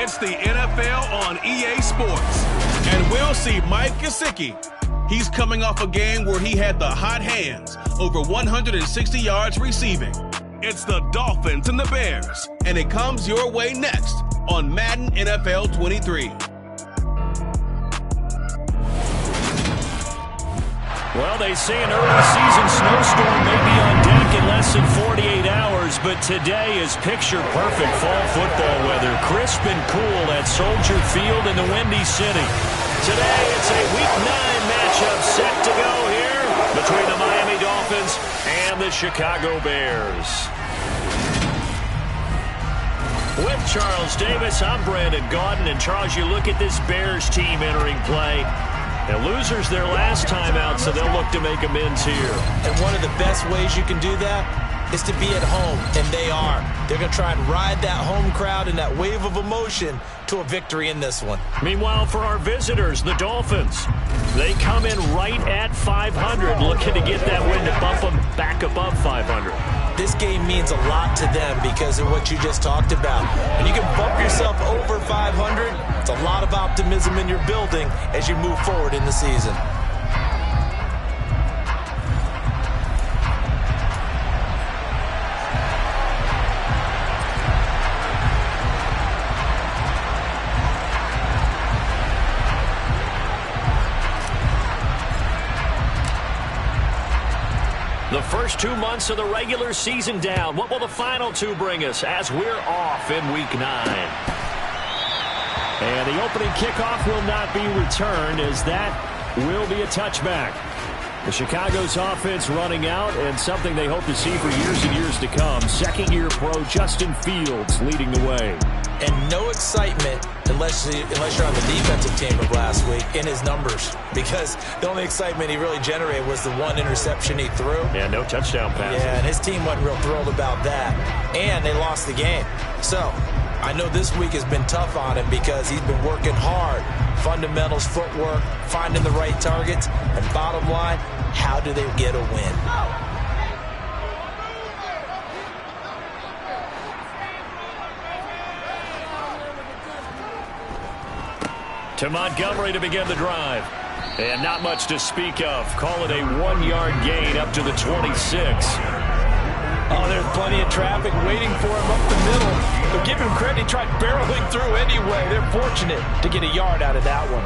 It's the NFL on EA Sports. And we'll see Mike Gesicki. He's coming off a game where he had the hot hands, over 160 yards receiving. It's the Dolphins and the Bears, and it comes your way next on Madden NFL 23. Well, they say an early season snowstorm may be on deck in less than 48 hours, but today is picture-perfect fall football weather. Crisp and cool at Soldier Field in the Windy City. Today, it's a Week 9 matchup set to go here between the Miami Dolphins and the Chicago Bears. With Charles Davis, I'm Brandon Gaudin, and Charles, you look at this Bears team entering play. And losers their last time out, so they'll look to make amends here. And one of the best ways you can do that is to be at home, and they are. They're going to try and ride that home crowd and that wave of emotion to a victory in this one. Meanwhile, for our visitors, the Dolphins, they come in right at 500, looking to get that win to bump them back above 500. This game means a lot to them because of what you just talked about. When you can bump yourself over 500, it's a lot of optimism in your building as you move forward in the season. The first 2 months of the regular season down. What will the final two bring us as we're off in Week 9? And the opening kickoff will not be returned, as that will be a touchback. The Chicago's offense running out, and something they hope to see for years and years to come. Second-year pro Justin Fields leading the way. And no excitement unless you're on the defensive team of last week in his numbers, because the only excitement he really generated was the one interception he threw. Yeah, no touchdown passes. Yeah, and his team wasn't real thrilled about that. And they lost the game. So I know this week has been tough on him because he's been working hard. Fundamentals, footwork, finding the right targets, and bottom line, how do they get a win? To Montgomery to begin the drive. And not much to speak of. Call it a 1-yard gain up to the 26. Oh, there's plenty of traffic waiting for him up the middle. But give him credit, he tried barreling through anyway. They're fortunate to get a yard out of that one.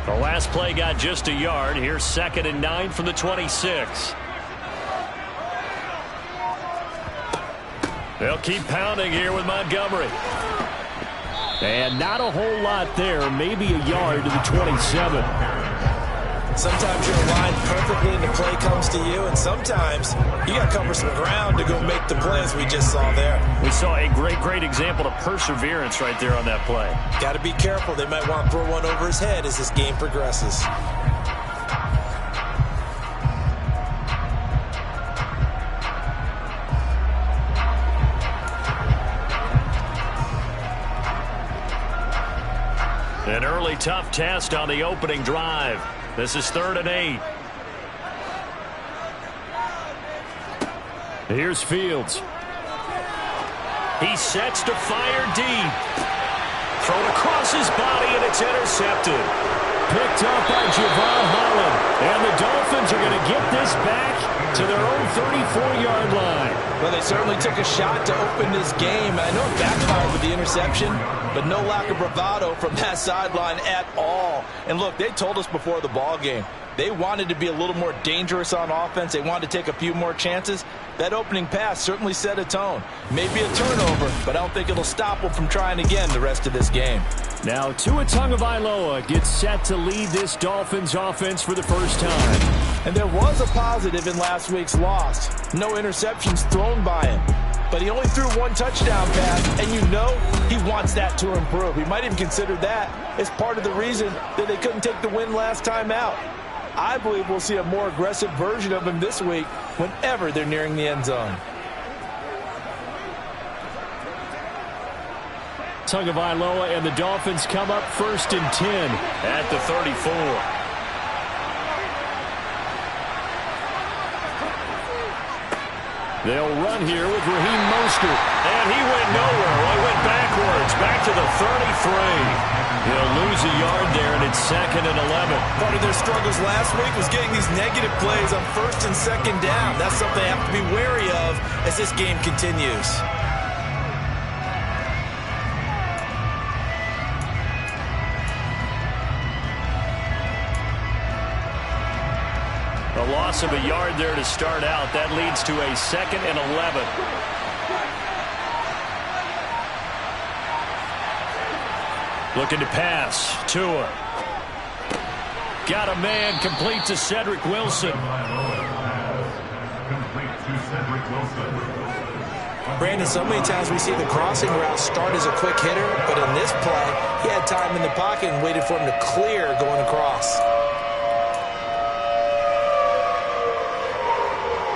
The last play got just a yard. Here's 2nd and 9 from the 26. They'll keep pounding here with Montgomery. And not a whole lot there. Maybe a yard to the 27. Sometimes you're aligned perfectly and the play comes to you, and sometimes you got to cover some ground to go make the play, as we just saw there. We saw a great example of perseverance right there on that play. Got to be careful. They might want to throw one over his head as this game progresses. An early tough test on the opening drive. This is 3rd and 8. Here's Fields. He sets to fire deep. Thrown across his body, and it's intercepted. Picked up by Javon Holland. And the Dolphins are going to get this back to their own 34-yard line. Well, they certainly took a shot to open this game. I know it backfired with the interception, but no lack of bravado from that sideline at all. And look, they told us before the ball game, they wanted to be a little more dangerous on offense. They wanted to take a few more chances. That opening pass certainly set a tone. Maybe a turnover, but I don't think it'll stop them from trying again the rest of this game. Now Tua Tagovailoa gets set to lead this Dolphins offense for the first time. And there was a positive in last week's loss. No interceptions thrown by him. but he only threw one touchdown pass, and you know he wants that to improve. He might even consider that as part of the reason that they couldn't take the win last time out. I believe we'll see a more aggressive version of him this week whenever they're nearing the end zone. Tagovailoa and the Dolphins come up 1st and 10 at the 34. They'll run here with Raheem Mostert. And he went nowhere. Well, he went backwards, back to the 33. He'll lose a yard there, and it's 2nd and 11. Part of their struggles last week was getting these negative plays on 1st and 2nd down. That's something they have to be wary of as this game continues. A loss of a yard there to start out. That leads to a 2nd and 11. Looking to pass. Tua. Got a man, complete to Cedric Wilson. Brandon, so many times we see the crossing route start as a quick hitter, but in this play, he had time in the pocket and waited for him to clear going across.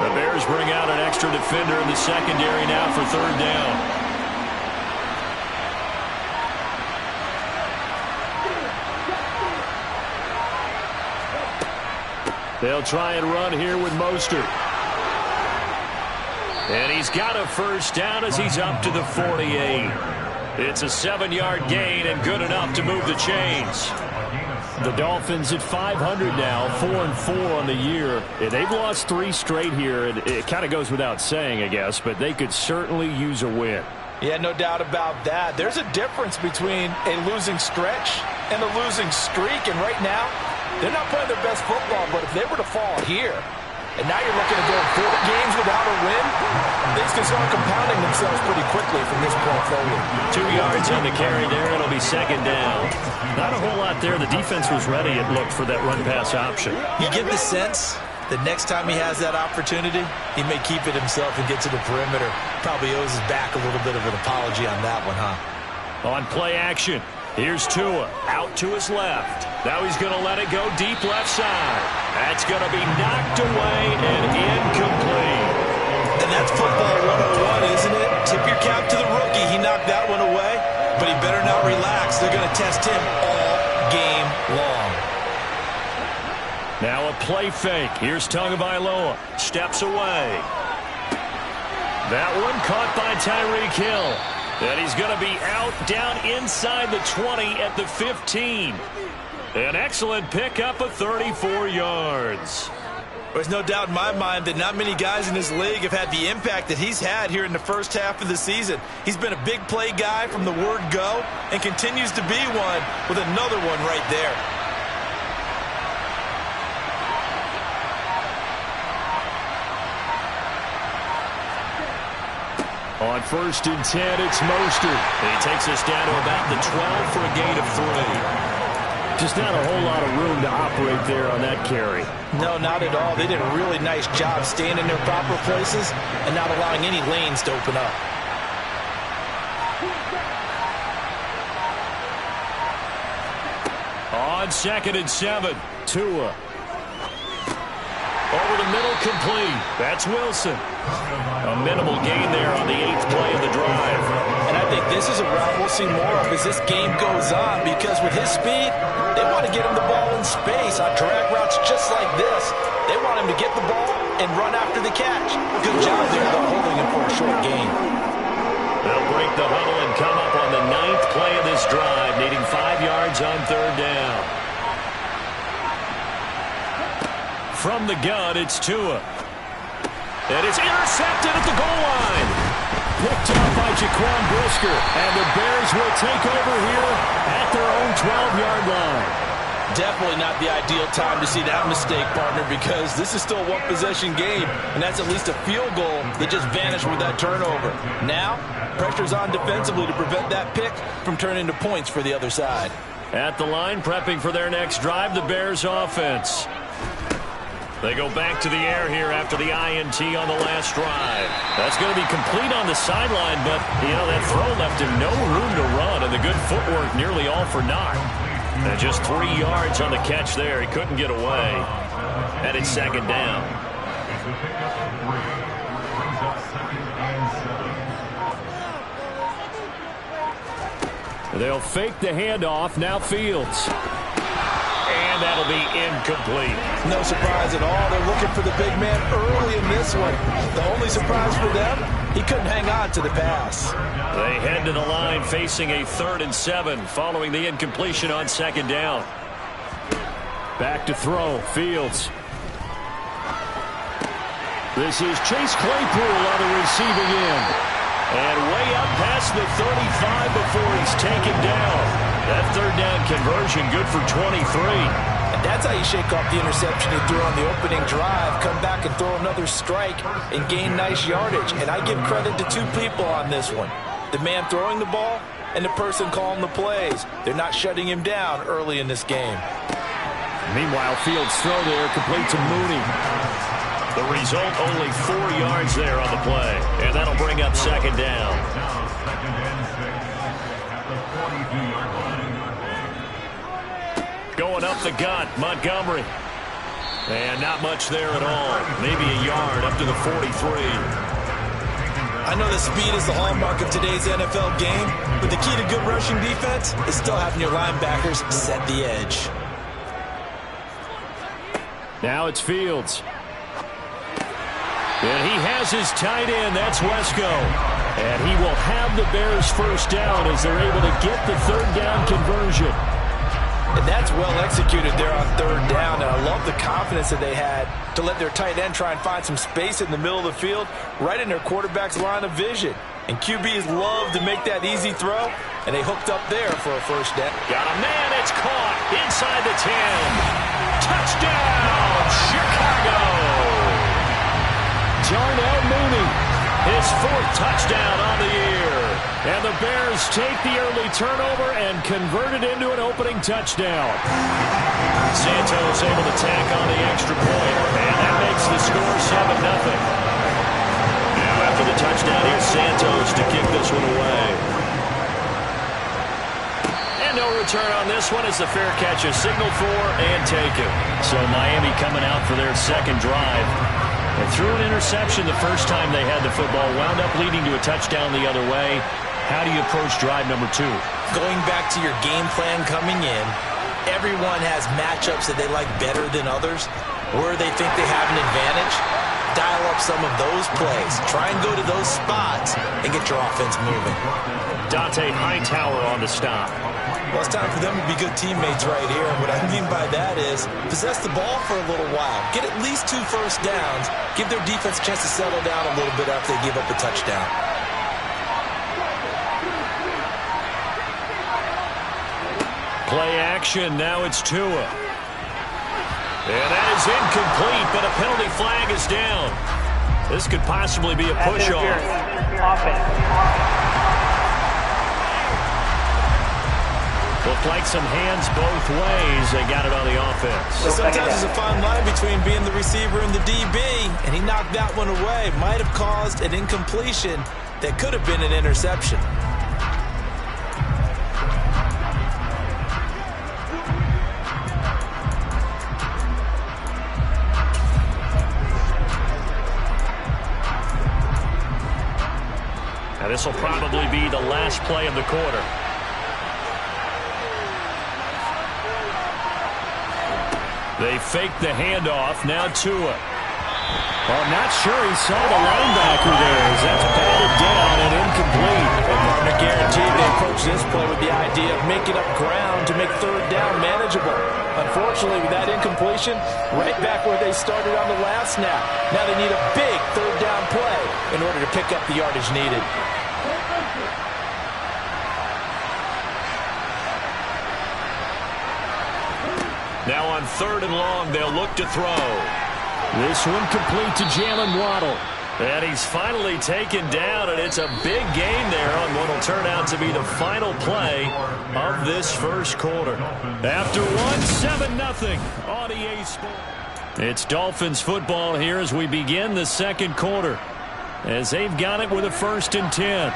The Bears bring out an extra defender in the secondary now for 3rd down. They'll try and run here with Mostert. And he's got a 1st down as he's up to the 48. It's a 7-yard gain and good enough to move the chains. The Dolphins at 500 now, 4-4 on the year. They've lost 3 straight here, and it kind of goes without saying, I guess, but they could certainly use a win. Yeah, no doubt about that. There's a difference between a losing stretch and a losing streak, and right now, they're not playing their best football, but if they were to fall here, and now you're looking to go 4 games without a win, things can start compounding themselves pretty quickly from this point forward. 2 yards on the carry there. It'll be 2nd down. Not a whole lot there. The defense was ready, it looked, for that run-pass option. You get the sense that next time he has that opportunity, he may keep it himself and get to the perimeter. Probably owes his back a little bit of an apology on that one, huh? On play action, here's Tua out to his left. Now he's going to let it go deep left side. That's going to be knocked away and incomplete. And that's football 101, isn't it? Tip your cap to the rookie. He knocked that one away, but he better not relax. They're going to test him all game long. Now a play fake. Here's Tagovailoa. Steps away. That one caught by Tyreek Hill. And he's going to be out down inside the 20 at the 15. An excellent pickup of 34 yards. There's no doubt in my mind that not many guys in this league have had the impact that he's had here in the first half of the season. He's been a big play guy from the word go and continues to be one with another one right there. On 1st and 10, it's Mostert. He takes us down to about the 12 for a gain of 3. Just not a whole lot of room to operate there on that carry. No, not at all. They did a really nice job staying in their proper places and not allowing any lanes to open up. On 2nd and 7, Tua. Over the middle, complete. That's Wilson. A minimal gain there on the 8th play of the drive. And I think this is a route we'll see more of as this game goes on, because with his speed, they want to get him the ball in space on drag routes just like this. They want him to get the ball and run after the catch. Good job there, though, holding him for a short gain. They'll break the huddle and come up on the 9th play of this drive, needing 5 yards on 3rd down. From the gun, it's Tua. And it's intercepted at the goal line. Picked up by Jaquan Brisker. And the Bears will take over here at their own 12-yard line. Definitely not the ideal time to see that mistake, partner, because this is still a one-possession game, and that's at least a field goal that just vanished with that turnover. Now, pressure's on defensively to prevent that pick from turning into points for the other side. At the line, prepping for their next drive, the Bears offense. They go back to the air here after the INT on the last drive. That's going to be complete on the sideline, but, that throw left him no room to run, and the good footwork nearly all for naught. And just 3 yards on the catch there. He couldn't get away. And it's second down. They'll fake the handoff. Now Fields. And that'll be incomplete. No surprise at all. They're looking for the big man early in this one. The only surprise for them, he couldn't hang on to the pass. They head to the line facing a 3rd and 7 following the incompletion on second down. Back to throw. Fields. This is Chase Claypool on the receiving end. And way up past the 35 before he's taken down. That 3rd down conversion good for 23. And that's how you shake off the interception he threw on the opening drive. Come back and throw another strike and gain nice yardage. And I give credit to 2 people on this one. The man throwing the ball and the person calling the plays. They're not shutting him down early in this game. Meanwhile, Fields' throw there complete to Mooney. The result, only 4 yards there on the play. And that'll bring up second down. Going up the gut, Montgomery. And not much there at all. Maybe a yard up to the 43. I know that speed is the hallmark of today's NFL game, but the key to good rushing defense is still having your linebackers set the edge. Now it's Fields. And he has his tight end. That's Wesco. And he will have the Bears first down as they're able to get the 3rd down conversion. And that's well executed there on 3rd down. And I love the confidence that they had to let their tight end try and find some space in the middle of the field, right in their quarterback's line of vision. And QBs love to make that easy throw, and they hooked up there for a first down. Got a man. It's caught inside the 10. Touchdown, Chicago. Darnell Mooney, his 4th touchdown on the year. And the Bears take the early turnover and convert it into an opening touchdown. Santos able to tack on the extra point, and that makes the score 7-0. Now after the touchdown, here's Santos to kick this one away. And no return on this one as the fair catch is signaled for and taken. So Miami coming out for their second drive. And threw an interception the first time they had the football, wound up leading to a touchdown the other way. How do you approach drive number 2? Going back to your game plan coming in, everyone has matchups that they like better than others, where they think they have an advantage. Dial up some of those plays. Try and go to those spots and get your offense moving. Dante Hightower on the stop. Well, it's time for them to be good teammates right here. And what I mean by that is possess the ball for a little while. Get at least 2 first downs. Give their defense a chance to settle down a little bit after they give up a touchdown. Play action. Now it's Tua. And that is incomplete, but a penalty flag is down. This could possibly be a push-off. Looked like some hands both ways. They got it on the offense. Sometimes there's a fine line between being the receiver and the DB, and he knocked that one away. Might have caused an incompletion that could have been an interception. Now this will probably be the last play of the quarter. They fake the handoff. Now Tua. Well, I'm not sure he saw the linebacker there as that's batted down and incomplete. And partner guaranteed they approach this play with the idea of making up ground to make 3rd down manageable. Unfortunately, with that incompletion, right back where they started on the last snap. Now they need a big 3rd down play in order to pick up the yardage needed. Now on 3rd and long, they'll look to throw. This one complete to Jalen Waddle. And he's finally taken down, and it's a big game there on what will turn out to be the final play of this first quarter. After one, 7-0 on EA Sports. It's Dolphins football here as we begin the second quarter, as they've got it with a 1st and 10.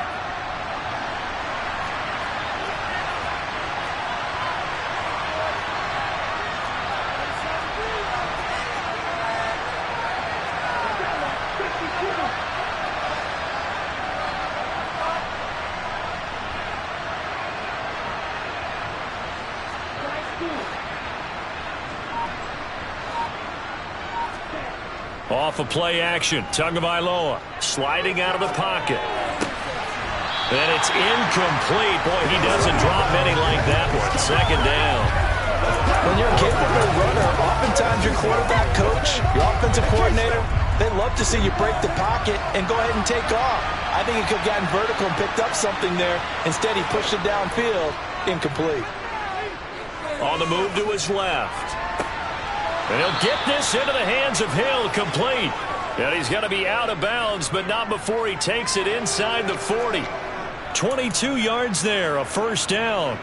Off of play action, Tagovailoa sliding out of the pocket. And it's incomplete. Boy, he doesn't drop many like that one. 2nd down. When you're a capable runner, oftentimes your quarterback coach, your offensive coordinator, they love to see you break the pocket and go ahead and take off. I think he could have gotten vertical and picked up something there. Instead, he pushed it downfield. Incomplete. On the move to his left. And he'll get this into the hands of Hill, complete. And he's going to be out of bounds, but not before he takes it inside the 40. 22 yards there, a 1st down.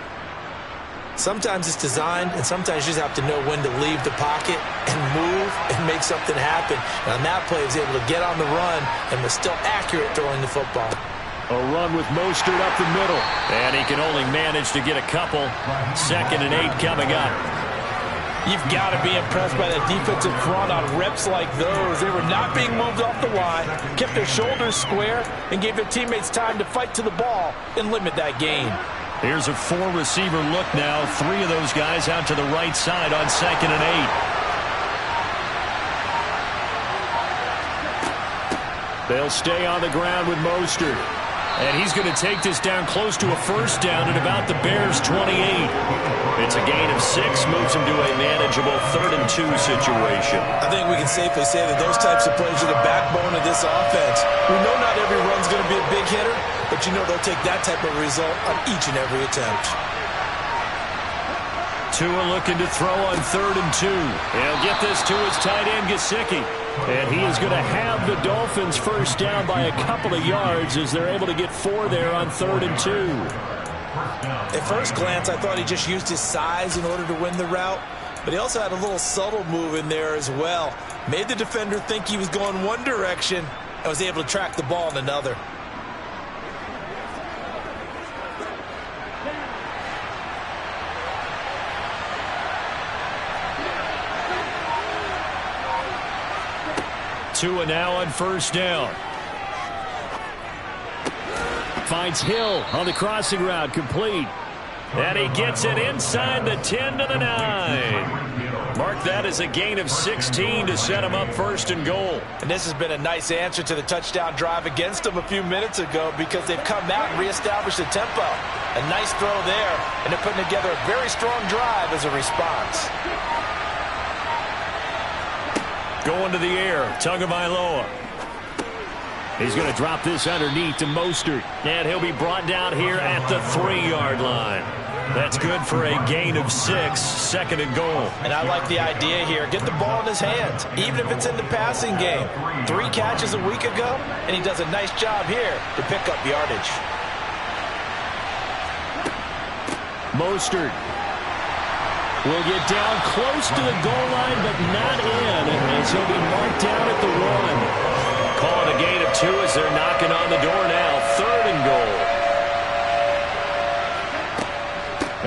Sometimes it's designed, and sometimes you just have to know when to leave the pocket and move and make something happen. And on that play, he was able to get on the run and was still accurate throwing the football. A run with Mostert up the middle. And he can only manage to get a couple. 2nd and 8 coming up. You've got to be impressed by that defensive front on reps like those. They were not being moved off the line, kept their shoulders square, and gave their teammates time to fight to the ball and limit that gain. Here's a 4-receiver look now. 3 of those guys out to the right side on 2nd and 8. They'll stay on the ground with Mostert. And he's going to take this down close to a 1st down at about the Bears' 28. It's a gain of 6, moves him to a manageable 3rd and 2 situation. I think we can safely say that those types of plays are the backbone of this offense. We know not every run's going to be a big hitter, but you know they'll take that type of result on each and every attempt. Tua looking to throw on 3rd and 2. He'll get this to his tight end, Gesicki. And he is going to have the Dolphins 1st down by a couple of yards as they're able to get 4 there on 3rd and 2. At first glance, I thought he just used his size in order to win the route, but he also had a little subtle move in there as well. Made the defender think he was going one direction and was able to track the ball in another. Tua now on 1st down. Finds Hill on the crossing route, complete. And he gets it inside the 10 to the 9. Mark that as a gain of 16 to set him up 1st and goal. And this has been a nice answer to the touchdown drive against them a few minutes ago because they've come out and reestablished the tempo. A nice throw there, and they're putting together a very strong drive as a response. Going to the air, Tagovailoa. He's going to drop this underneath to Mostert. And he'll be brought down here at the 3-yard line. That's good for a gain of 6, 2nd and goal. And I like the idea here. Get the ball in his hands, even if it's in the passing game. 3 catches a week ago, and he does a nice job here to pick up yardage. Mostert will get down close to the goal line, but not in, as he'll be marked down at the 1. Calling a gain of 2 as they're knocking on the door now. 3rd and goal.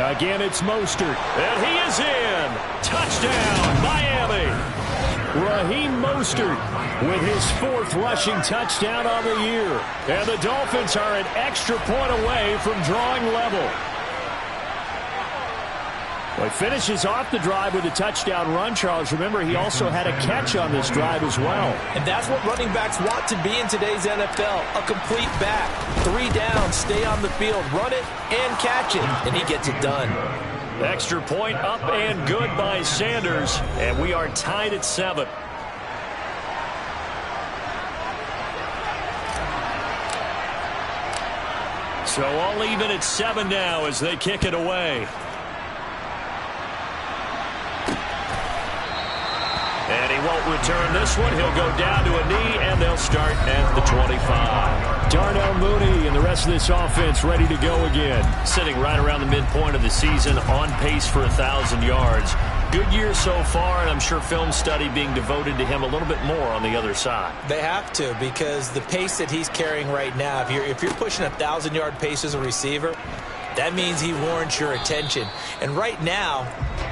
Again, it's Mostert, and he is in. Touchdown, Miami. Raheem Mostert with his 4th rushing touchdown on the year. And the Dolphins are an extra point away from drawing level. Well, he finishes off the drive with a touchdown run, Charles. Remember, he also had a catch on this drive as well. And that's what running backs want to be in today's NFL, a complete back. 3 down, stay on the field, run it, and catch it. And he gets it done. Extra point up and good by Sanders. And we are tied at 7. So all even at 7 now as they kick it away. And he won't return this one. He'll go down to a knee, and they'll start at the 25. Darnell Mooney and the rest of this offense ready to go again. Sitting right around the midpoint of the season, on pace for 1,000 yards. Good year so far, and I'm sure film study being devoted to him a little bit more on the other side. They have to, because the pace that he's carrying right now, if you're pushing a 1,000-yard pace as a receiver, that means he warrants your attention. And right now,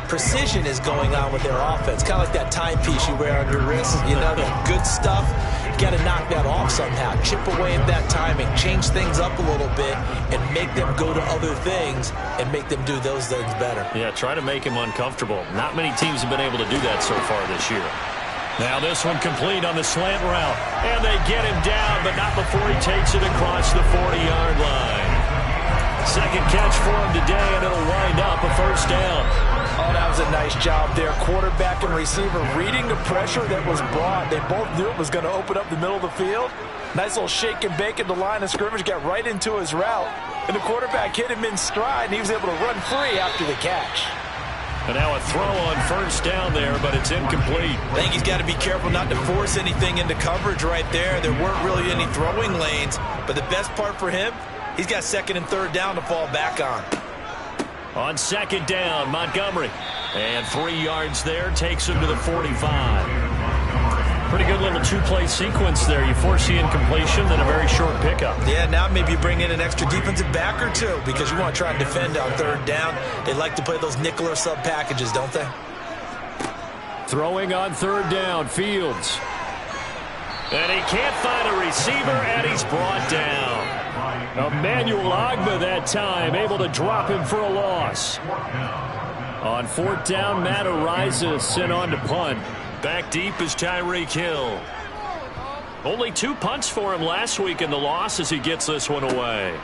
precision is going on with their offense. Kind of like that timepiece you wear on your wrist. You know, the good stuff. You got to knock that off somehow. Chip away at that timing. Change things up a little bit and make them go to other things and make them do those things better. Yeah, try to make him uncomfortable. Not many teams have been able to do that so far this year. Now this one complete on the slant route. And they get him down, but not before he takes it across the 40-yard line. Second catch for him today, and it'll wind up a first down. Oh, that was a nice job there. Quarterback and receiver reading the pressure that was brought. They both knew it was going to open up the middle of the field. Nice little shake and bake at the line of scrimmage, got right into his route. And the quarterback hit him in stride, and he was able to run free after the catch. And now a throw on first down there, but it's incomplete. I think he's got to be careful not to force anything into coverage right there. There weren't really any throwing lanes, but the best part for him, he's got second and third down to fall back on. On second down, Montgomery. And 3 yards there, takes him to the 45. Pretty good little two-play sequence there. You force the incompletion, then a very short pickup. Yeah, now maybe you bring in an extra defensive back or two because you want to try and defend on third down. They like to play those nickel or sub packages, don't they? Throwing on third down, Fields. And he can't find a receiver, and he's brought down. Emmanuel Ogbah that time, able to drop him for a loss. On fourth down, Matt Ariza sent on to punt. Back deep is Tyreek Hill. Only 2 punts for him last week in the loss as he gets this one away.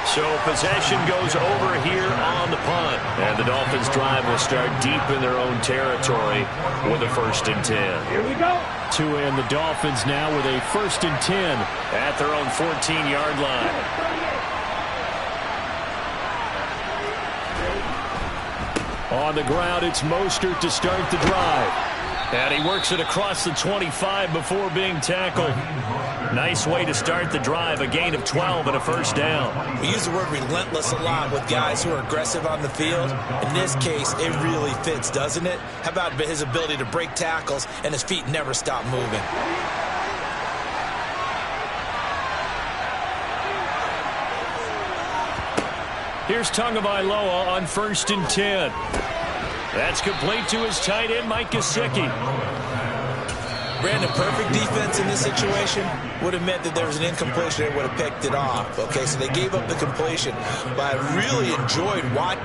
So possession goes over here on the punt. And the Dolphins drive will start deep in their own territory with a 1st and 10. Here we go. To end the Dolphins now with a 1st and 10 at their own 14-yard line. On the ground, it's Mostert to start the drive. And he works it across the 25 before being tackled. Nice way to start the drive, a gain of 12 and a first down. We use the word relentless a lot with guys who are aggressive on the field. In this case, it really fits, doesn't it? How about his ability to break tackles and his feet never stop moving? Here's Tagovailoa on 1st and 10. That's complete to his tight end, Mike Gesicki. Brandon, perfect defense in this situation would have meant that there was an incompletion. They would have picked it off. Okay, so they gave up the completion. But I really enjoyed watching.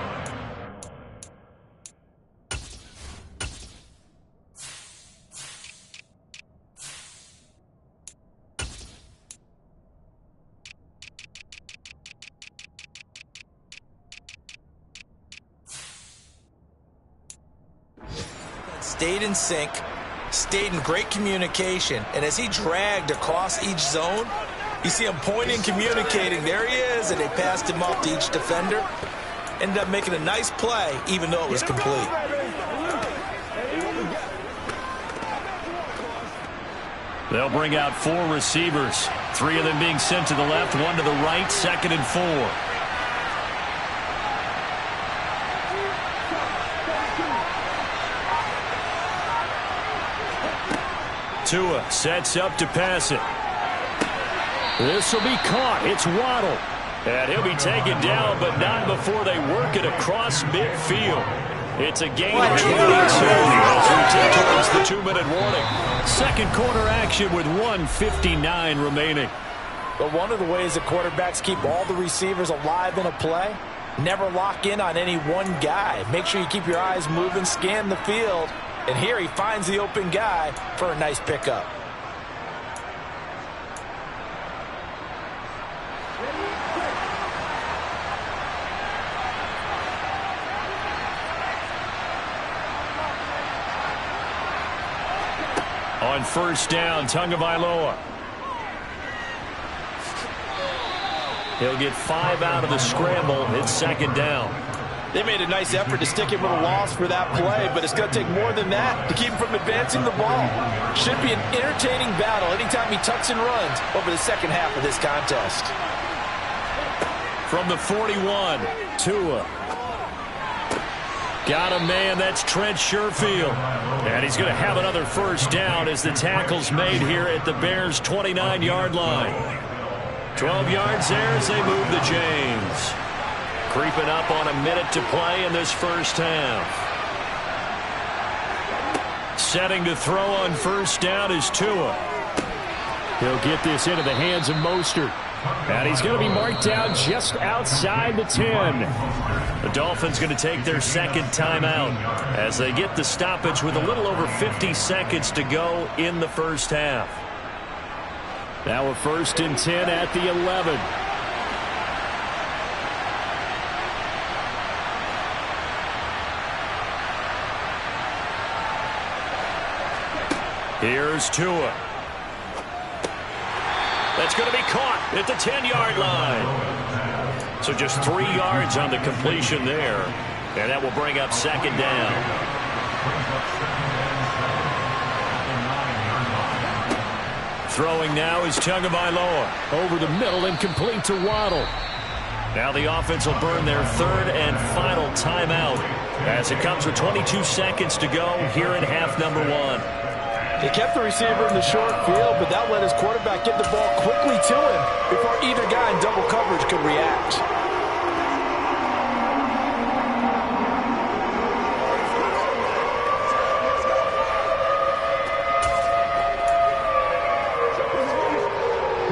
Stayed in sync, stayed in great communication, and as he dragged across each zone, you see him pointing, communicating. There he is, and they passed him off to each defender. Ended up making a nice play, even though it was complete. They'll bring out 4 receivers, 3 of them being sent to the left, 1 to the right, 2nd and 4. Tua sets up to pass it. This will be caught. It's Waddle. And he'll be taken down, but not before they work it across midfield. It's a gain of 22 as we take towards the 2-minute warning. Second quarter action with 1:59 remaining. But one of the ways that quarterbacks keep all the receivers alive in a play, never lock in on any one guy. Make sure you keep your eyes moving, scan the field. And here he finds the open guy for a nice pickup. On first down, Tagovailoa. He'll get 5 out of the scramble. It's 2nd down. They made a nice effort to stick him with a loss for that play, but it's going to take more than that to keep him from advancing the ball. Should be an entertaining battle anytime he tucks and runs over the second half of this contest. From the 41, Tua. Got a man, that's Trent Sherfield. And he's going to have another first down as the tackle's made here at the Bears' 29-yard line. 12 yards there as they move the chains. Creeping up on a minute to play in this first half. Setting to throw on first down is Tua. He'll get this into the hands of Mostert. And he's going to be marked down just outside the 10. The Dolphins going to take their second timeout as they get the stoppage with a little over 50 seconds to go in the first half. Now a 1st and 10 at the 11. Here's Tua. That's going to be caught at the 10-yard line. So just 3 yards on the completion there. And that will bring up second down. Throwing now is Tagovailoa. Over the middle and complete to Waddle. Now the offense will burn their third and final timeout as it comes with 22 seconds to go here in half number 1. They kept the receiver in the short field, but that let his quarterback get the ball quickly to him before either guy in double coverage could react.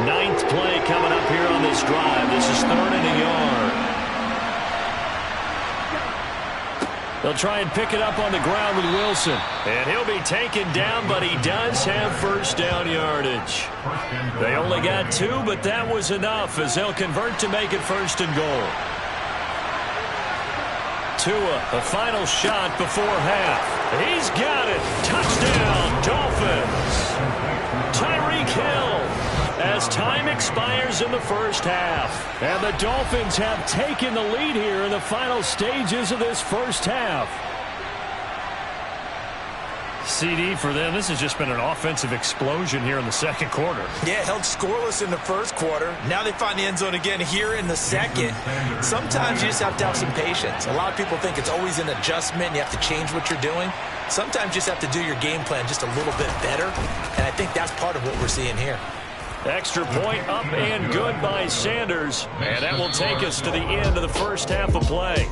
Ninth play coming up here on this drive. This is 3rd and a yard. They'll try and pick it up on the ground with Wilson. And he'll be taken down, but he does have first down yardage. They only got 2, but that was enough as they'll convert to make it 1st and goal. Tua, a final shot before half. He's got it. Touchdown, Dolphins. Tyreek Hill. As time expires in the first half. And the Dolphins have taken the lead here in the final stages of this first half. CD for them, this has just been an offensive explosion here in the second quarter. Yeah, held scoreless in the first quarter. Now they find the end zone again here in the second. Sometimes you just have to have some patience. A lot of people think it's always an adjustment. You have to change what you're doing. Sometimes you just have to do your game plan just a little bit better. And I think that's part of what we're seeing here. Extra point up and good by Sanders. And that will take us to the end of the first half of play.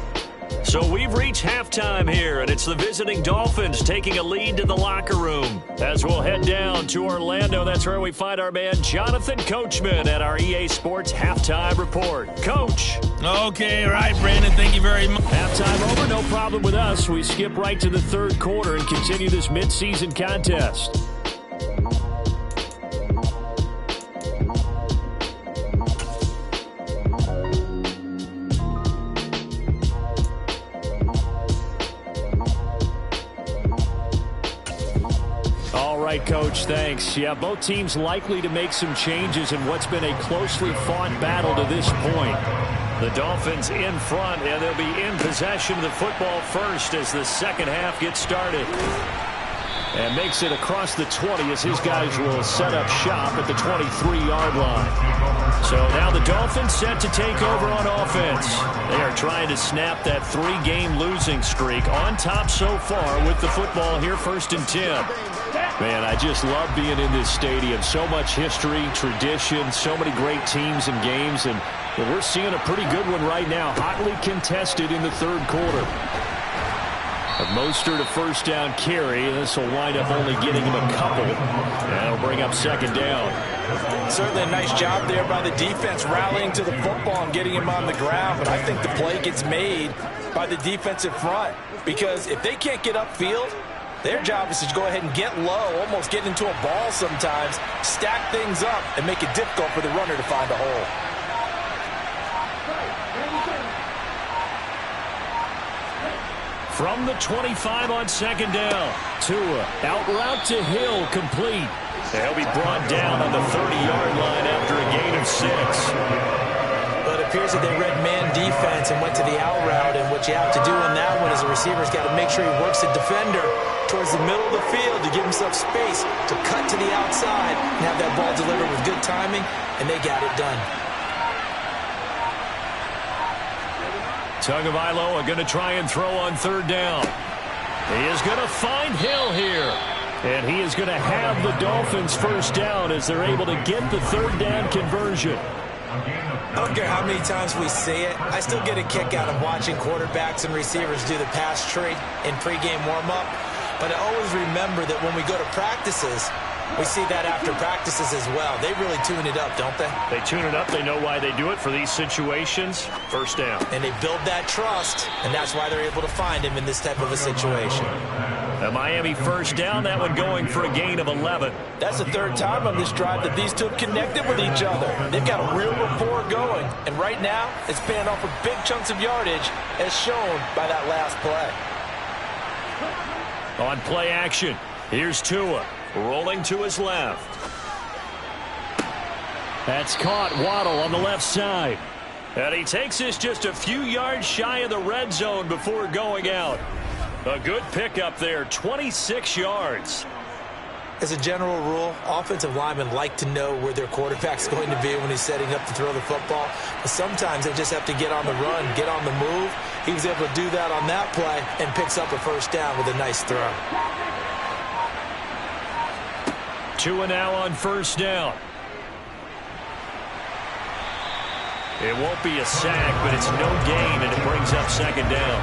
So we've reached halftime here, and it's the visiting Dolphins taking a lead to the locker room. As we'll head down to Orlando, that's where we find our man Jonathan Coachman at our EA Sports Halftime Report. Coach. Okay, right, Brandon. Thank you very much. Halftime over, no problem with us. We skip right to the third quarter and continue this midseason contest. Coach, thanks. Yeah, both teams likely to make some changes in what's been a closely fought battle to this point. The Dolphins in front, and they'll be in possession of the football first as the second half gets started. And makes it across the 20 as his guys will set up shop at the 23-yard line. So now the Dolphins set to take over on offense. They are trying to snap that 3-game losing streak on top so far with the football here, 1st and 10. Man, I just love being in this stadium. So much history, tradition, so many great teams and games. And we're seeing a pretty good one right now, hotly contested in the third quarter. Mostert a first down carry. This will wind up only getting him a couple. That'll bring up second down. Certainly a nice job there by the defense rallying to the football and getting him on the ground. But I think the play gets made by the defensive front. Because if they can't get upfield, their job is to go ahead and get low, almost get into a ball sometimes, stack things up, and make it difficult for the runner to find a hole. From the 25 on second down, Tua out route to Hill, complete. They'll be brought down on the 30-yard line after a gain of 6. But it appears that they read man defense and went to the out route, and what you have to do in that one is the receiver's got to make sure he works the defender towards the middle of the field to give himself space to cut to the outside and have that ball delivered with good timing, and they got it done. Tagovailoa going to try and throw on third down. He is going to find Hill here. And he is going to have the Dolphins first down as they're able to get the third down conversion. I don't care how many times we see it. I still get a kick out of watching quarterbacks and receivers do the pass tree in pregame warm-up. But I always remember that when we go to practices, we see that after practices as well. They really tune it up, don't they? They tune it up. They know why they do it for these situations. First down. And they build that trust, and that's why they're able to find him in this type of a situation. A Miami first down, that one going for a gain of 11. That's the third time on this drive that these two have connected with each other. They've got a real rapport going, and right now it's paying off with big chunks of yardage as shown by that last play. On play action, here's Tua, rolling to his left. That's caught. Waddle on the left side. And he takes this just a few yards shy of the red zone before going out. A good pickup there, 26 yards. As a general rule, offensive linemen like to know where their quarterback's going to be when he's setting up to throw the football. But sometimes they just have to get on the run, get on the move. He was able to do that on that play and picks up a first down with a nice throw. Tua now on first down. It won't be a sack, but it's no gain, and it brings up second down.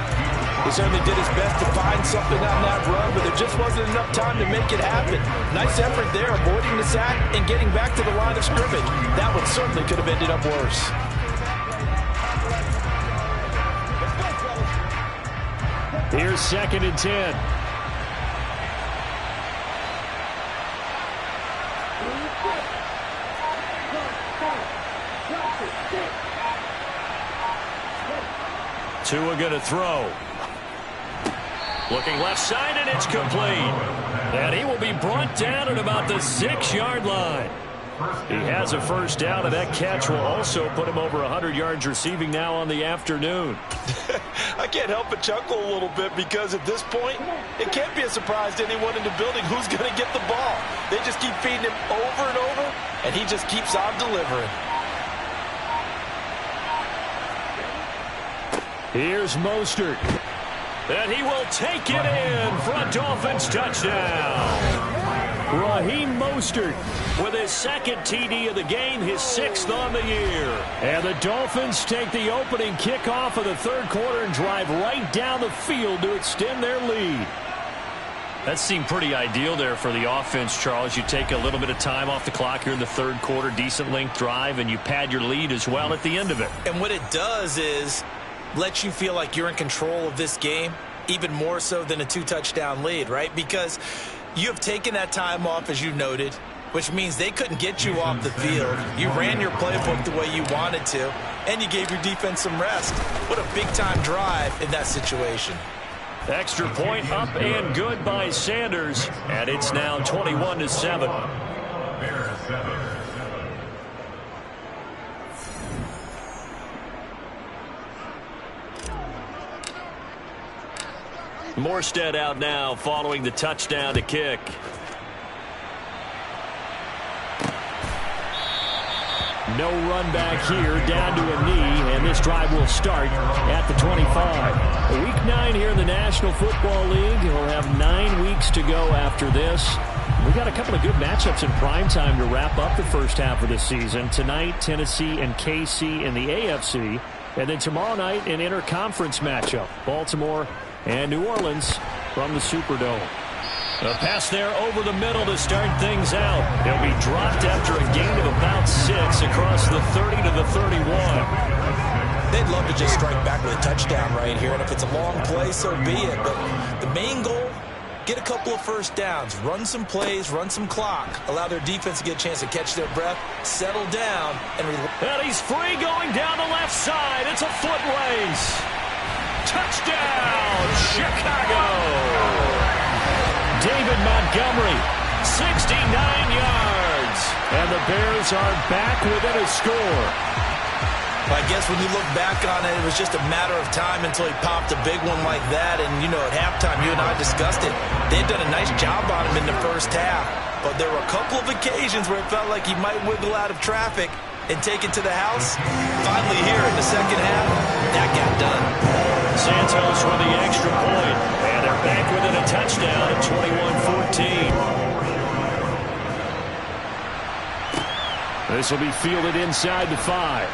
He certainly did his best to find something on that run, but there just wasn't enough time to make it happen. Nice effort there, avoiding the sack and getting back to the line of scrimmage. That one certainly could have ended up worse. Here's 2nd and 10. Tua going to throw. Looking left side, and it's complete. And he will be brought down at about the 6-yard line. He has a first down, and that catch will also put him over 100 yards receiving now on the afternoon. I can't help but chuckle a little bit because at this point, it can't be a surprise to anyone in the building who's going to get the ball. They just keep feeding him over and over, and he just keeps on delivering. Here's Mostert. And he will take it in for a Dolphins touchdown. Raheem Mostert with his second TD of the game, his 6th on the year. And the Dolphins take the opening kickoff of the third quarter and drive right down the field to extend their lead. That seemed pretty ideal there for the offense, Charles. You take a little bit of time off the clock here in the third quarter, decent length drive, and you pad your lead as well at the end of it. And what it does is let you feel like you're in control of this game, even more so than a 2-touchdown lead, right? Because you have taken that time off, as you noted, which means they couldn't get you off the field. You ran your playbook the way you wanted to, and you gave your defense some rest. What a big-time drive in that situation. Extra point up and good by Sanders, and it's now 21-7. Morstead out now following the touchdown to kick. No run back here, down to a knee, and this drive will start at the 25. Week 9 here in the National Football League. We'll have 9 weeks to go after this. We got a couple of good matchups in prime time to wrap up the first half of the season. Tonight, Tennessee and KC in the AFC. And then tomorrow night, an interconference matchup. Baltimore and New Orleans from the Superdome. A pass there over the middle to start things out. He'll be dropped after a gain of about 6 across the 30 to the 31. They'd love to just strike back with a touchdown right here, and if it's a long play, so be it. But the main goal, get a couple of first downs, run some plays, run some clock, allow their defense to get a chance to catch their breath, settle down, and he's free going down the left side. It's a foot race. Touchdown, Chicago. David Montgomery, 69 yards. And the Bears are back within a score. I guess when you look back on it, it was just a matter of time until he popped a big one like that. And, you know, at halftime, you and I discussed it. They'd done a nice job on him in the first half. But there were a couple of occasions where it felt like he might wiggle out of traffic. and take it to the house? Finally here in the second half, that got done. Santos with the extra point, and they're back within a touchdown at 21-14. This will be fielded inside the 5.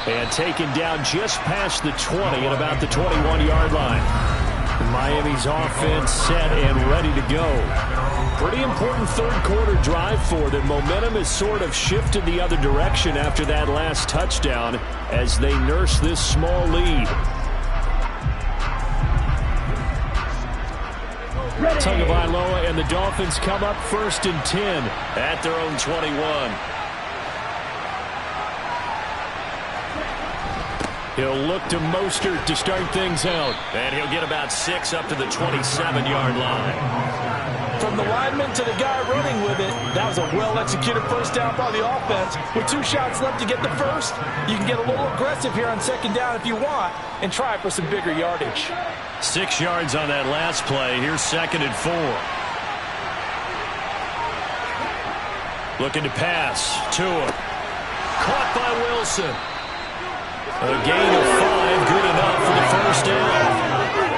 And taken down just past the 20 at about the 21-yard line. Miami's offense set and ready to go. Pretty important third-quarter drive for them. Momentum has sort of shifted the other direction after that last touchdown as they nurse this small lead. Tagovailoa and the Dolphins come up 1st and 10 at their own 21. He'll look to Mostert to start things out. And he'll get about 6 up to the 27-yard line. From the lineman to the guy running with it, that was a well-executed first down by the offense. With 2 shots left to get the first, you can get a little aggressive here on second down if you want and try for some bigger yardage. 6 yards on that last play. Here's 2nd and 4. Looking to pass. Tua. Caught by Wilson. A gain of 5, good enough for the first down.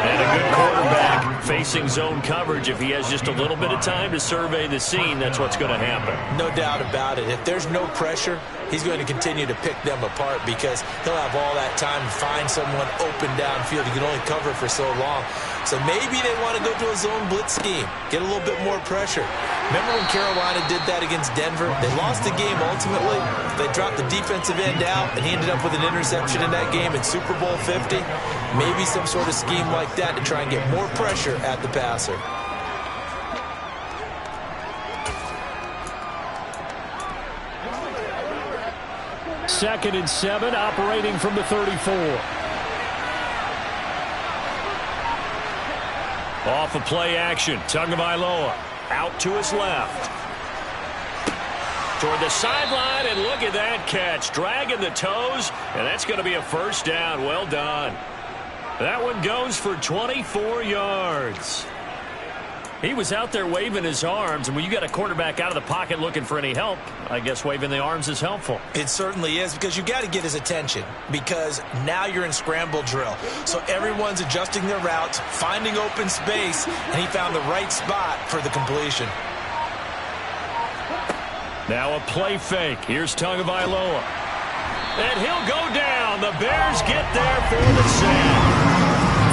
And a good quarterback facing zone coverage. If he has just a little bit of time to survey the scene, that's what's going to happen. No doubt about it. If there's no pressure, he's going to continue to pick them apart because he'll have all that time to find someone open downfield. He can only cover for so long. So maybe they want to go to a zone blitz scheme, get a little bit more pressure. Remember when Carolina did that against Denver? They lost the game ultimately. They dropped the defensive end out, and he ended up with an interception in that game in Super Bowl 50. Maybe some sort of scheme like that to try and get more pressure at the passer. Second and 7, operating from the 34. Off of play action, Tagovailoa out to his left. Toward the sideline, and look at that catch. Dragging the toes, and that's going to be a first down. Well done. That one goes for 24 yards. He was out there waving his arms, and when you got a quarterback out of the pocket looking for any help, I guess waving the arms is helpful. It certainly is, because you got to get his attention, because now you're in scramble drill. So everyone's adjusting their routes, finding open space, and he found the right spot for the completion. Now a play fake. Here's Tagovailoa. And he'll go down. The Bears get there for the sack.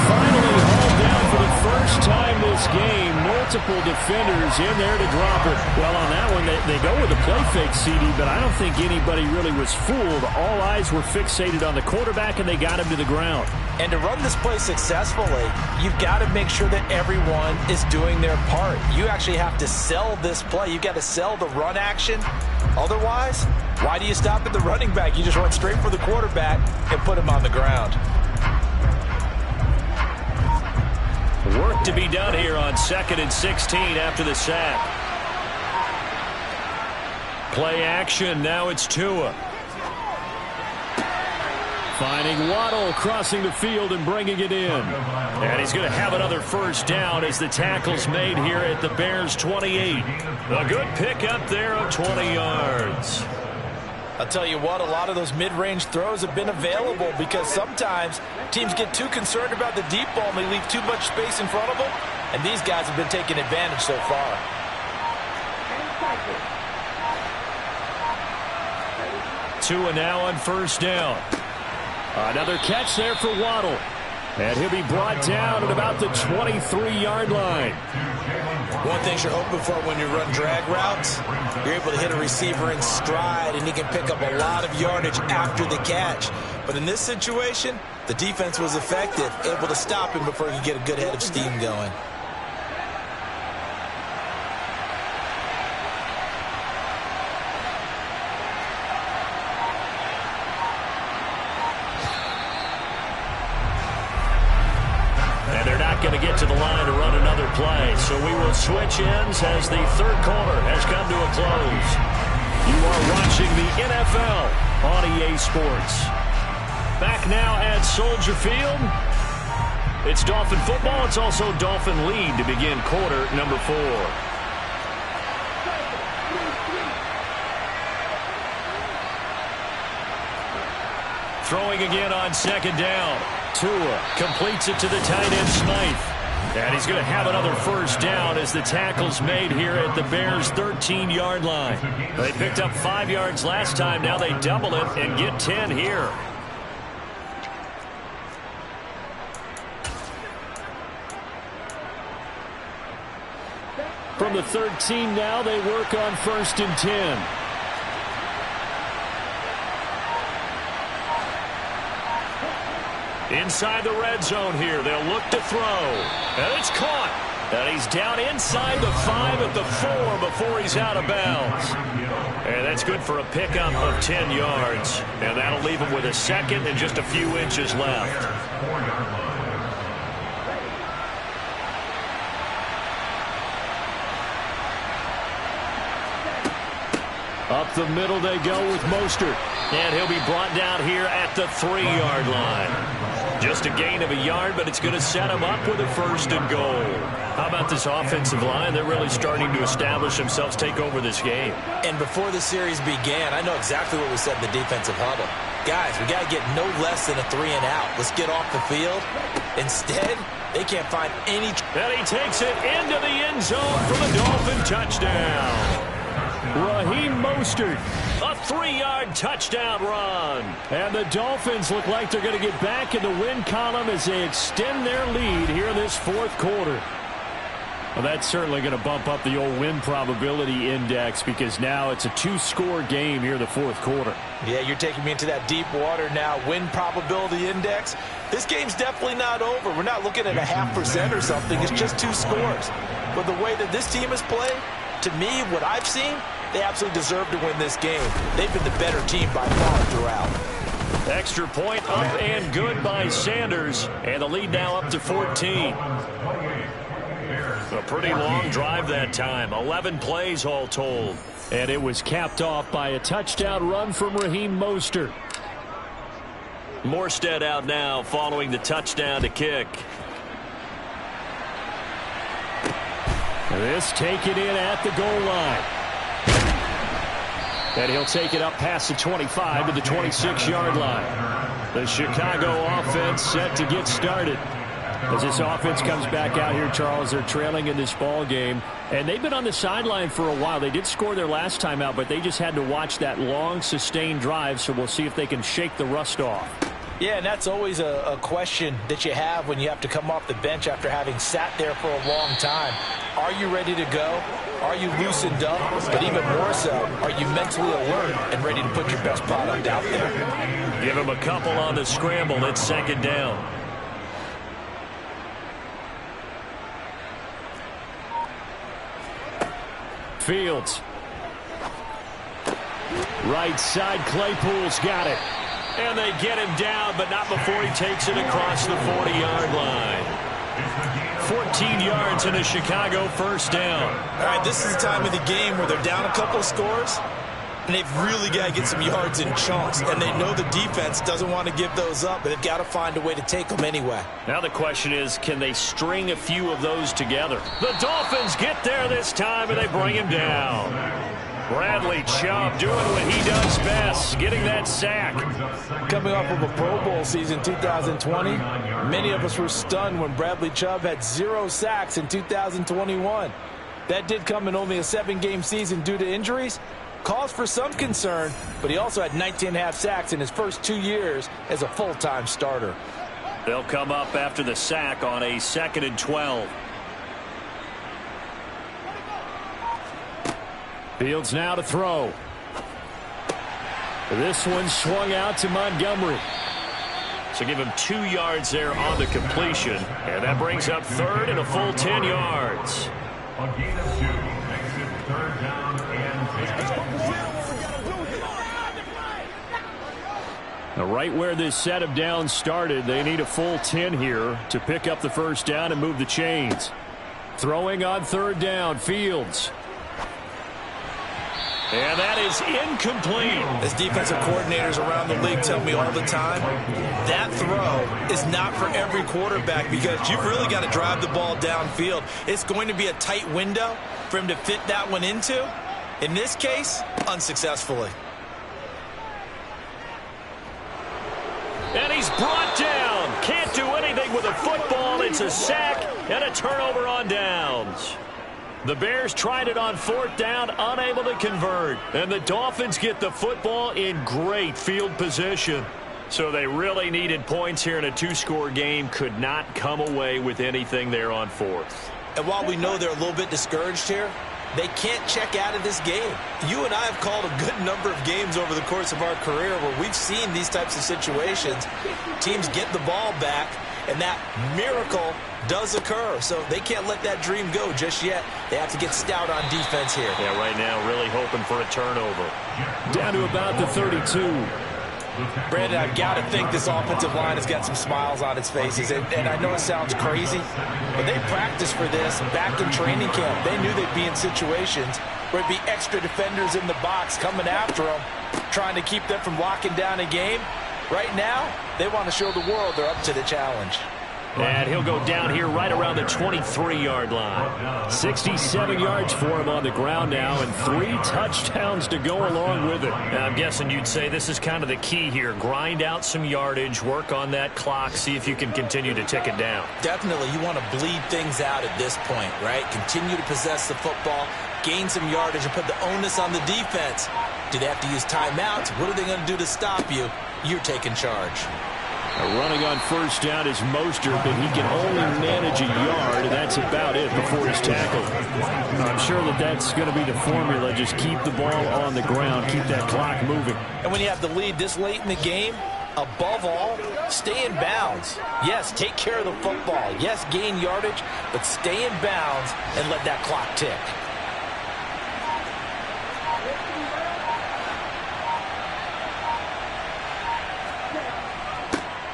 Finally hauled down for the first time this game. Multiple defenders in there to drop it. Well, on that one, they go with a play fake, CD, but I don't think anybody really was fooled. All eyes were fixated on the quarterback, and they got him to the ground. And to run this play successfully, you've got to make sure that everyone is doing their part. You actually have to sell this play. You've got to sell the run action. Otherwise, why do you stop at the running back? You just run straight for the quarterback and put him on the ground. Work to be done here on 2nd and 16 after the sack. Play action. Now it's Tua. Finding Waddle, crossing the field and bringing it in. And he's going to have another first down as the tackle's made here at the Bears' 28. A good pickup there of 20 yards. I'll tell you what, a lot of those mid-range throws have been available because sometimes teams get too concerned about the deep ball and they leave too much space in front of them, and these guys have been taking advantage so far. Tua now on first down. Another catch there for Waddle. And he'll be brought down at about the 23-yard line. One thing you're hoping for when you run drag routes, you're able to hit a receiver in stride, and he can pick up a lot of yardage after the catch. But in this situation, the defense was effective, able to stop him before he could get a good head of steam going. Going to get to the line to run another play. So we will switch ends as the third quarter has come to a close. You are watching the NFL on EA Sports. Back now at Soldier Field. It's Dolphin football. It's also Dolphin lead to begin quarter number 4. Throwing again on second down. Tua completes it to the tight end Smythe. And he's going to have another first down as the tackle's made here at the Bears' 13-yard line. They picked up 5 yards last time. Now they double it and get 10 here. From the 13 now, they work on 1st and 10. Inside the red zone here. They'll look to throw. And it's caught. And he's down inside the 5 at the 4 before he's out of bounds. And that's good for a pickup of 10 yards. And that'll leave him with a second and just a few inches left. Up the middle they go with Mostert. And he'll be brought down here at the 3-yard line. Just a gain of a yard, but it's going to set him up with a 1st and goal. How about this offensive line? They're really starting to establish themselves, take over this game. And before the series began, I know exactly what we said in the defensive huddle. Guys, we got to get no less than a 3 and out. Let's get off the field. Instead, they can't find any. And he takes it into the end zone for the Dolphin touchdown. Raheem Mostert, a 3-yard touchdown run. And the Dolphins look like they're going to get back in the win column as they extend their lead here in this 4th quarter. Well, that's certainly going to bump up the old win probability index because now it's a 2-score game here in the 4th quarter. Yeah, you're taking me into that deep water now. Win probability index. This game's definitely not over. We're not looking at a 0.5% or something. It's just 2 scores. But the way that this team has played, to me, what I've seen, they absolutely deserve to win this game. They've been the better team by far throughout. Extra point up and good by Sanders. And the lead now up to 14. A pretty long drive that time. 11 plays all told. And it was capped off by a touchdown run from Raheem Mostert. Morstead out now following the touchdown to kick. This taken in at the goal line. And he'll take it up past the 25 to the 26-yard line. The Chicago offense set to get started. As this offense comes back out here, Charles, they're trailing in this ball game. And they've been on the sideline for a while. They did score their last time out, but they just had to watch that long, sustained drive. So we'll see if they can shake the rust off. Yeah, and that's always a question that you have when you have to come off the bench after having sat there for a long time. Are you ready to go? Are you loosened up? But even more so, are you mentally alert and ready to put your best product out there? Give him a couple on the scramble. It's 2nd down. Fields. Right side, Claypool's got it. And they get him down, but not before he takes it across the 40-yard line. 14 yards and a Chicago 1st down. All right, this is the time of the game where they're down a couple of scores, and they've really got to get some yards in chunks, and they know the defense doesn't want to give those up, but they've got to find a way to take them anyway. Now the question is, can they string a few of those together? The Dolphins get there this time, and they bring him down. Bradley Chubb doing what he does best, getting that sack. Coming off of a Pro Bowl season 2020, many of us were stunned when Bradley Chubb had 0 sacks in 2021. That did come in only a 7-game season due to injuries. Cause for some concern, but he also had 19.5 sacks in his first 2 years as a full-time starter. They'll come up after the sack on a 2nd and 12. Fields now to throw. This one swung out to Montgomery. So give him 2 yards there on the completion. And that brings up 3rd and a full 10 yards. A gain of 2 makes it 3rd down and 10. Now right where this set of downs started, they need a full 10 here to pick up the 1st down and move the chains. Throwing on 3rd down, Fields. And that is incomplete. As defensive coordinators around the league tell me all the time, that throw is not for every quarterback because you've really got to drive the ball downfield. It's going to be a tight window for him to fit that one into. In this case, unsuccessfully. And he's brought down. Can't do anything with a football. It's a sack and a turnover on downs. The Bears tried it on 4th down, unable to convert. And the Dolphins get the football in great field position. So they really needed points here in a 2-score game. Could not come away with anything there on 4th. And while we know they're a little bit discouraged here, they can't check out of this game. You and I have called a good number of games over the course of our career where we've seen these types of situations. Teams get the ball back, and that miracle does occur. So they can't let that dream go just yet. They have to get stout on defense here. Yeah, right now really hoping for a turnover. Down to about the 32. Brandon, I've got to think this offensive line has got some smiles on its faces. And I know it sounds crazy, but they practiced for this back in training camp. They knew they'd be in situations where it'd be extra defenders in the box coming after them, trying to keep them from locking down a game. Right now, they want to show the world they're up to the challenge. And he'll go down here right around the 23-yard line. 67 yards for him on the ground now, and 3 touchdowns to go along with it. And I'm guessing you'd say this is kind of the key here. Grind out some yardage, work on that clock, see if you can continue to tick it down. Definitely, you want to bleed things out at this point, right? Continue to possess the football, gain some yardage, and put the onus on the defense. Do they have to use timeouts? What are they going to do to stop you? You're taking charge. Running on 1st down is Mostert, but he can only manage a yard, and that's about it before he's tackled. I'm sure that's going to be the formula. Just keep the ball on the ground, keep that clock moving. And when you have the lead this late in the game, above all, stay in bounds. Yes, take care of the football. Yes, gain yardage, but stay in bounds and let that clock tick.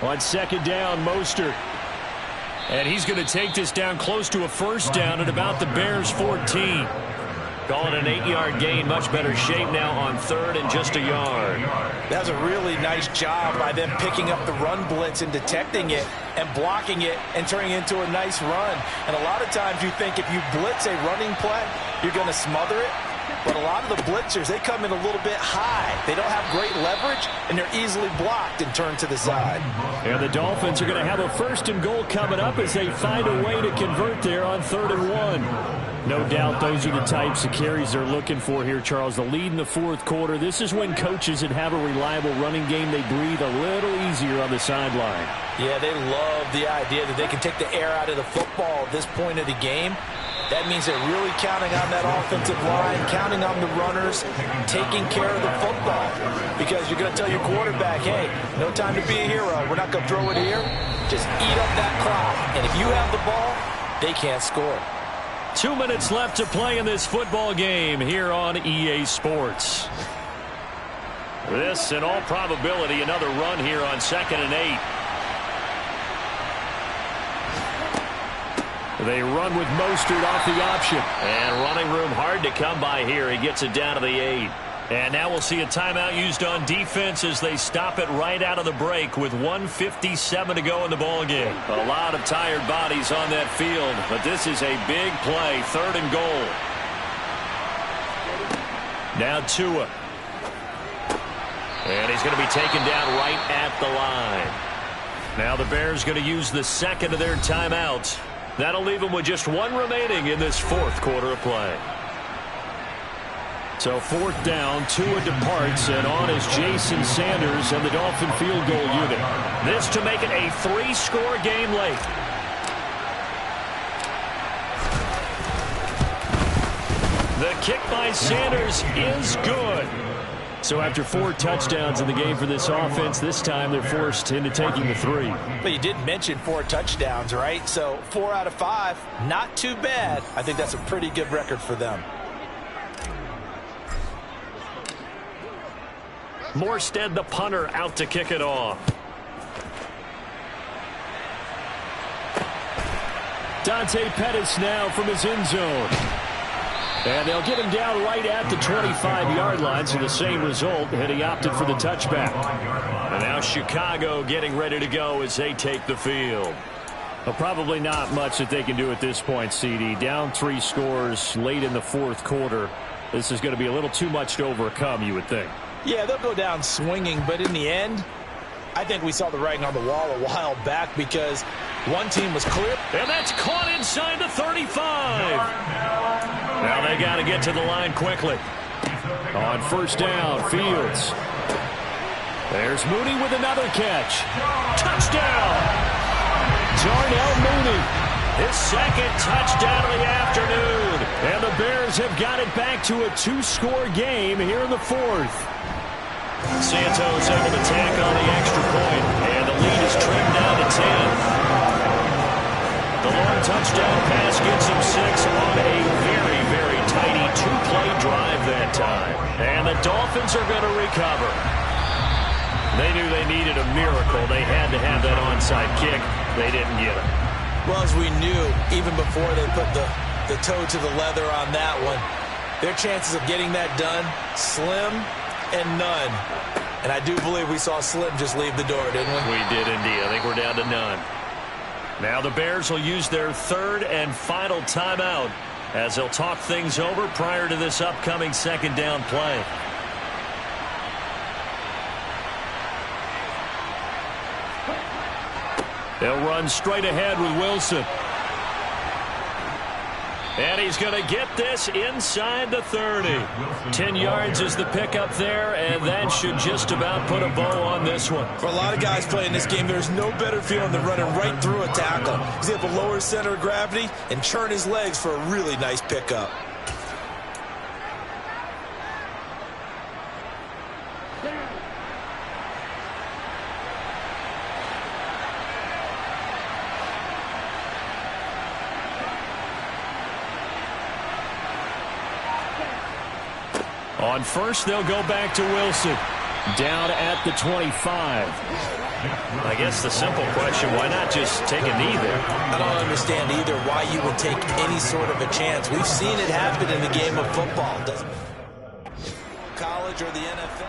On 2nd down, Mostert. And he's going to take this down close to a 1st down at about the Bears' 14. Call it an 8-yard gain. Much better shape now on 3rd and just a yard. That's a really nice job by them picking up the run blitz and detecting it and blocking it and turning it into a nice run. And a lot of times you think if you blitz a running play, you're going to smother it. But a lot of the blitzers, they come in a little bit high. They don't have great leverage, and they're easily blocked and turned to the side. And the Dolphins are going to have a 1st and goal coming up as they find a way to convert there on 3rd and 1. No doubt those are the types of carries they're looking for here, Charles. The lead in the 4th quarter. This is when coaches that have a reliable running game, they breathe a little easier on the sideline. Yeah, they love the idea that they can take the air out of the football at this point of the game. That means they're really counting on that offensive line, counting on the runners, taking care of the football. Because you're going to tell your quarterback, hey, no time to be a hero. We're not going to throw it here. Just eat up that clock. And if you have the ball, they can't score. 2 minutes left to play in this football game here on EA Sports. This, in all probability, another run here on 2nd and 8. They run with Mostert off the option. And running room hard to come by here. He gets it down to the 8. And now we'll see a timeout used on defense as they stop it right out of the break with 1:57 to go in the ballgame. A lot of tired bodies on that field, but this is a big play. 3rd and goal. Now Tua. And he's going to be taken down right at the line. Now the Bears going to use the 2nd of their timeouts. That'll leave them with just 1 remaining in this 4th quarter of play. So 4th down, Tua departs, and on is Jason Sanders and the Dolphin field goal unit. This to make it a 3-score game late. The kick by Sanders is good. So after 4 touchdowns in the game for this offense, this time they're forced into taking the 3. But you did mention 4 touchdowns, right? So 4 out of 5, not too bad. I think that's a pretty good record for them. Morstead, the punter, out to kick it off. Dante Pettis now from his end zone. And they'll get him down right at the 25-yard line, so the same result, and he opted for the touchback. And now Chicago getting ready to go as they take the field. Well, probably not much that they can do at this point, CD. Down 3 scores late in the 4th quarter. This is going to be a little too much to overcome, you would think. Yeah, they'll go down swinging, but in the end, I think we saw the writing on the wall a while back because one team was clear. And that's caught inside the 35. Now they got to get to the line quickly. On first down, Fields. There's Mooney with another catch. Touchdown! Darnell Mooney. His second touchdown of the afternoon. And the Bears have got it back to a 2-score game here in the fourth. Santos able to tack on the extra point, and the lead is trimmed down to 10. The long touchdown pass gets him 6 on a very, very tidy 2-play drive that time. And the Dolphins are going to recover. They knew they needed a miracle. They had to have that onside kick. They didn't get it. Well, as we knew, even before they put the toe to the leather on that one, their chances of getting that done, slim and none. And I do believe we saw Slim just leave the door, didn't we? We did indeed. I think we're down to none. Now the Bears will use their third and final timeout as they'll talk things over prior to this upcoming second down play. They'll run straight ahead with Wilson. And he's going to get this inside the 30. 10 yards is the pickup there, and that should just about put a bow on this one. For a lot of guys playing this game, there's no better feeling than running right through a tackle. He's able to lower his center of gravity and churn his legs for a really nice pickup. On first, they'll go back to Wilson. Down at the 25. I guess the simple question, why not just take a knee there? I don't understand either why you would take any sort of a chance. We've seen it happen in the game of football. Doesn't college or the NFL.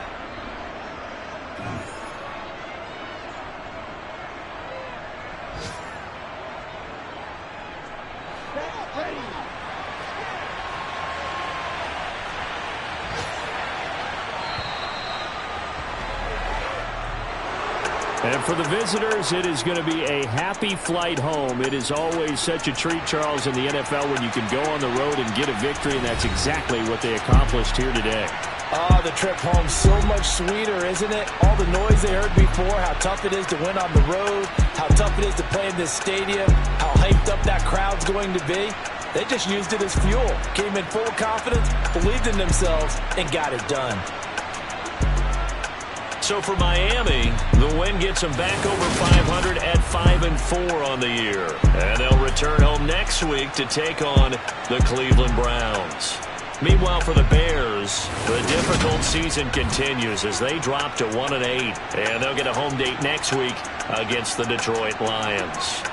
And for the visitors, it is going to be a happy flight home. It is always such a treat, Charles, in the NFL when you can go on the road and get a victory, and that's exactly what they accomplished here today. Oh, the trip home so much sweeter, isn't it? All the noise they heard before, how tough it is to win on the road, how tough it is to play in this stadium, how hyped up that crowd's going to be. They just used it as fuel, came in full confidence, believed in themselves, and got it done. So for Miami, the win gets them back over 500 at 5-4 on the year. And they'll return home next week to take on the Cleveland Browns. Meanwhile, for the Bears, the difficult season continues as they drop to 1-8. And they'll get a home date next week against the Detroit Lions.